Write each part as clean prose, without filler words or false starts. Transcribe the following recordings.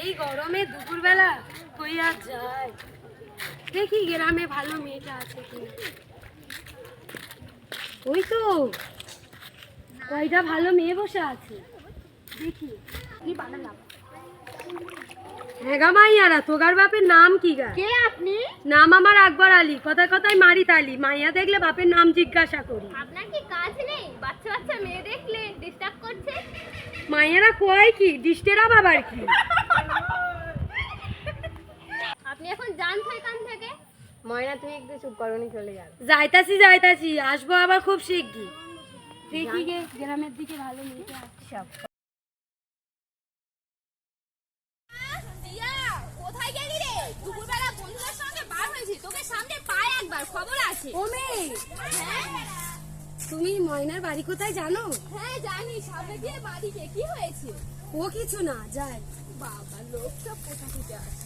এই গরমে দুপুরবেলা কই আর যায়, দেখি গ্রামে ভালো মেয়েটা আছে কিনা। ওই তো কয়টা ভালো মেয়ে বসে আছে, দেখি কি বানালাম। হ্যাঁ গা মাইয়ারা, তোগার বাপের নাম কি গা? কে আপনি? নাম আমার আকবর আলী, কথায় কথায় মারি তালি। মাইয়া দেখলে বাপের নাম জিজ্ঞাসা করি। আপনার কি কাজ নেই? বাচ্চা বাচ্চা মেয়ে দেখলে ডিস্টার্ব করছে। মাইয়ারা কয় কি ডিস্টেরা বাবার কি? আপনি এখন যান তো এখান থেকে। ময়না তুই একটু চুপ করনি, চলে যাবে। যাইতাছি আসবো আবার খুব শিগগির। দেখি গে গ্রামের দিকে ভালো মেয়েটা আছে। কোথায় গেলি রে? দুপুরবেলা বন্ধুদের সঙ্গে বার হয়েছি, তোকে সামনে পায় একবার, খবর আছে। ও মেয়ে, হ্যাঁ তুমি ময়নার বাড়ি কোথায় জানো? হ্যাঁ জানি, সামনে দিয়ে বাড়িতে কি হয়েছে? ও কিছু না, যাই। বাবা লোকটা কোথা থেকে আসে?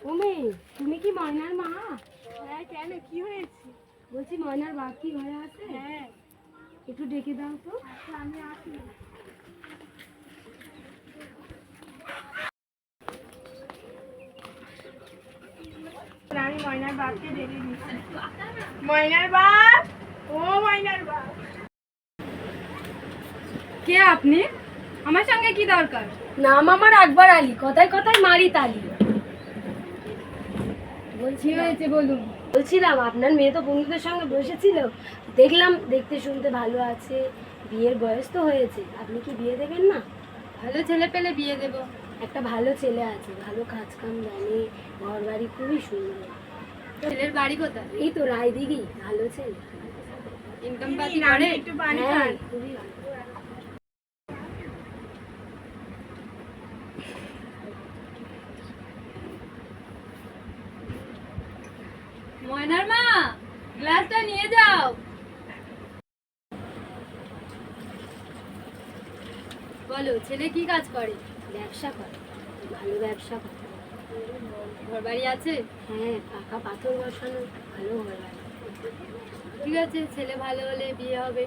ও মেয়ে, তুমি কি ময়নার মা? হ্যাঁ কেন, কি হয়েছে? বলছি ময়নার বাপ কি ঘরে আছে? হ্যাঁ একটু ডেকে দাও তো। আমি আসি। আমি ময়নার বাপকে ডেকে দিচ্ছি। ময়নার বাপ, ও ময়নার বাপ। কে আপনি? আমার সঙ্গে কি দরকার? নাম আমার আকবর আলী, কথায় কথায় মারি তালি। কি হয়েছে বলুন। বলছিলাম আপনার মেয়ে তো বন্ধুদের সঙ্গে বসেছিল, দেখলাম দেখতে শুনতে ভালো আছে, বিয়ের বয়স তো হয়েছে, আপনি কি বিয়ে দেবেন না? ভালো ছেলে পেলে বিয়ে দেব। একটা ভালো ছেলে আছে, ভালো কাজ কাম জানে, ঘর বাড়ি খুবই সুন্দর। ছেলের বাড়ি কোথায়? এই তো রায়দিঘি, ভালো ছেলে। ইনকাম পাতি করে? একটু পানি হ্যাঁ, খান। খুবই ভালো। ময়নার মা, গ্লাসটা নিয়ে যাও। বলো, ছেলে কি কাজ করে? ব্যবসা করে, ভালো ব্যবসা করে। ঘর বাড়ি আছে? হ্যাঁ, পাকা পাথর বসানো, ভালো ঘর বাড়ি। ঠিক আছে, ছেলে ভালো হলে বিয়ে হবে।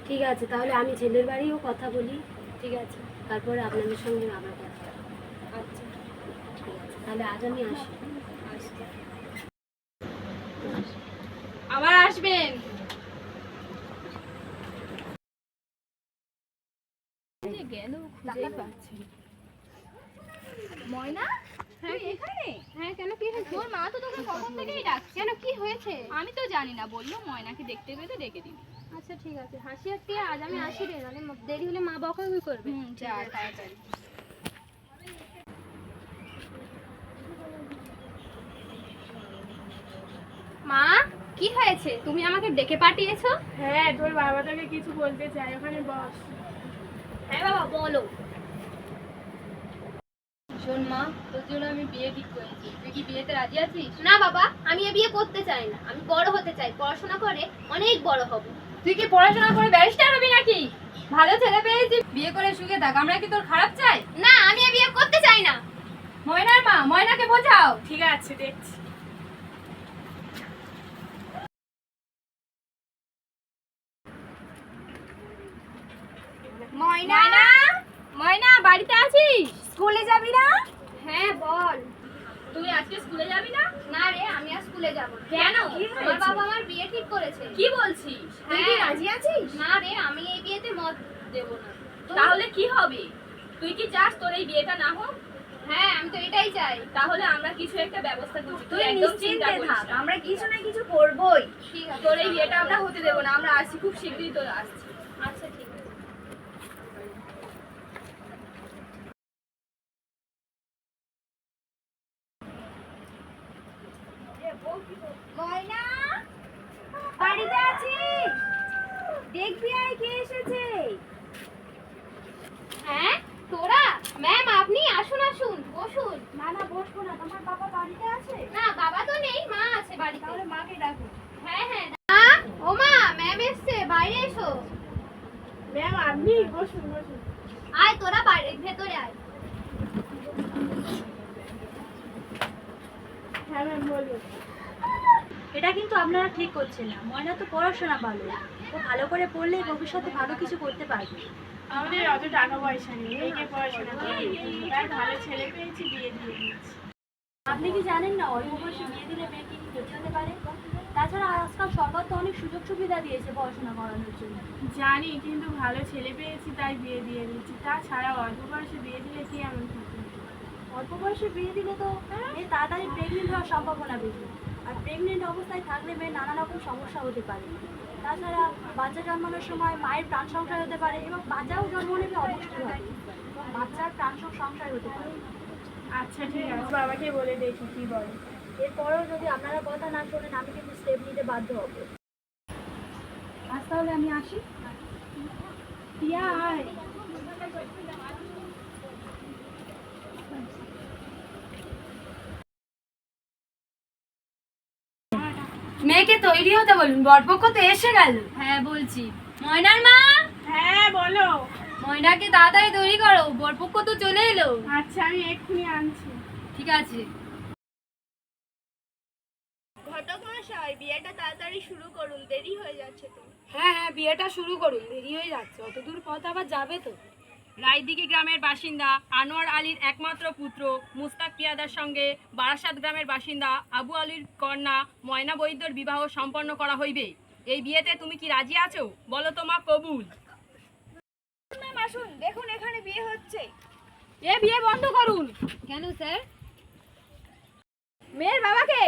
ঠিক আছে, তাহলে আমি ছেলের বাড়িও কথা বলি, ঠিক আছে। তারপরে আপনাদের সঙ্গে আবার কথা হবে। আচ্ছা, ঠিক আছে, তাহলে আজ আমি আসি। আসতে আবার আসবেন। গেল, খুঁজেই পাচ্ছি। ময়না, হ্যাঁ এখানে? হ্যাঁ কেন, কি হয়েছে? তোর মা তো তোকে কখন থেকেই ডাকছে। কেন, কি হয়েছে? আমি তো জানি না, বললো ময়নাকে দেখতে পেতে ডেকে দিবি। আচ্ছা ঠিক আছে, হাসি আজকে আজ আমি আসি রে, নাহলে দেরি হলে মা বকাবকি করবে। যা তাড়াতাড়ি। মা, কি হয়েছে? তুমি আমাকে ডেকে পাঠিয়েছো? হ্যাঁ, তোর বাবা তোকে কিছু বলতে চাই, ওখানে বস। হ্যাঁ বাবা বলো। শোন মা, তোর জন্য আমি বিয়ে ঠিক করেছি, তুই কি বিয়েতে রাজি আছিস? না বাবা, আমি এ বিয়ে করতে চাই না, আমি বড় হতে চাই, পড়াশোনা করে অনেক বড় হব। তুই কি পড়াশোনা করে ব্যারিস্টার হবি নাকি? ভালো ছেলে পেয়েছি, বিয়ে করে সুখে থাক, আমরা কি তোর খারাপ চাই? না, আমি এ বিয়ে করতে চাই না। ময়নার মা, ময়নাকে বোঝাও। ঠিক আছে, দেখছি। ময়না, ময়না, বাড়িতে আছিস? স্কুলে যাবি না? হ্যাঁ বল। তুই আজকে স্কুলে যাবি না? না রে, আমি আর স্কুলে যাব না। কেন? আমার বাবা আমার বিয়ে ঠিক করেছে। কি বলছিস? তুই কি রাজি আছিস? না রে, আমি এই বিয়েতে মত দেব না। তাহলে কি হবে? তুই কি চাস তোর এই বিয়েটা না হোক? হ্যাঁ, আমি তো এটাই চাই। তাহলে আমরা কিছু একটা ব্যবস্থা করছি, তুই একদম চিন্তা নিশ্চিন্তে করিস থাক, না। আমরা কিছু না কিছু করবই। ঠিক আছে, তোর এই বিয়েটা আমরা হতে দেবো না, আমরা আসছি, খুব শীঘ্রই তোর আসছি। আচ্ছা ঠিক আছে। ময়না, বাড়িতে আছিস? দেখবি আয় কে এসেছে। হ্যাঁ তোরা? ম্যাম আপনি আসুন আসুন, বসুন। না না, বসবো না, তোমার বাবা বাড়িতে আছে? না বাবা তো নেই, মা আছে বাড়িতে। তাহলে মাকে ডাকো। হ্যাঁ হ্যাঁ। মা, ও মা, ম্যাম এসছে, বাইরে এসো। ম্যাম আপনি বসুন বসুন। আয় তোরা বাইরে, ভেতরে আয়। কিন্তু আপনারা ঠিক করছেন না। ময়না তো পড়াশোনা ভালো, ও ভালো করে পড়লে ভবিষ্যতে ভালো কিছু করতে পারবে। আমাদের অত টাকা পয়সা নেই, মেয়েকে পড়াশোনা করি, তাই ভালো ছেলে পেয়েছি, বিয়ে দিয়ে দিয়েছি। আপনি কি জানেন না অল্প বয়সে বিয়ে দিলে মেয়ে কি ক্ষতি হতে পারে? তাছাড়া আজকাল সরকার তো অনেক সুযোগ সুবিধা দিয়েছে পড়াশোনা করানোর জন্য। জানি, কিন্তু ভালো ছেলে পেয়েছি তাই বিয়ে দিয়ে দিচ্ছি। তাছাড়া অল্প বয়সে বিয়ে দিলে কি এমন থাকে? অল্প বয়সে বিয়ে দিলে তো মেয়ে তাড়াতাড়ি প্রেগনেন্ট হওয়ার সম্ভাবনা বেশি, আর প্রেগনেন্ট অবস্থায় থাকলে মেয়ের নানা রকম সমস্যা হতে পারে। তাছাড়া বাচ্চা জন্মানোর সময় মায়ের প্রাণ সংশয় হতে পারে, এবং বাচ্চাও জন্ম নেবে অপুষ্টি হবে, এবং বাচ্চার প্রাণ সংশয় হতে পারে। আচ্ছা ঠিক আছে, বাবাকে বলে দেখি কি বলে। এরপরেও যদি আপনারা কথা না শোনেন আমি কিন্তু স্টেপ নিতে বাধ্য হব। আজ তাহলে আমি আসি। টিয়া আয়। মেয়েকে তৈরি হতে বলুন, বরপক্ষ তো এসে গেল। হ্যাঁ বলছি। ময়নার মা, হ্যাঁ বলো। ময়নাকে তাড়াতাড়ি তৈরি করো, বরপক্ষ তো চলে এলো। আচ্ছা আমি এক্ষুনি আনছি। ঠিক আছে। ঘটক মশাই, বিয়েটা তাড়াতাড়ি শুরু করুন, দেরি হয়ে যাচ্ছে তো। হ্যাঁ হ্যাঁ, বিয়েটা শুরু করুন, দেরি হয়ে যাচ্ছে, অত দূর পথ আবার যাবে তো। রায়দিঘি গ্রামের বাসিন্দা আনোয়ার আলীর একমাত্র পুত্র মুস্তাক পিয়াদার সঙ্গে বারাসাত গ্রামের বাসিন্দা আবু আলীর কন্যা ময়না বৈদ্যর বিবাহ সম্পন্ন করা হইবে। এই বিয়েতে তুমি কি রাজি আছো? বলো তো মা, কবুল। আসুন দেখুন, এখানে বিয়ে হচ্ছে। এ বিয়ে বন্ধ করুন। কেন স্যার? মেয়ের বাবাকে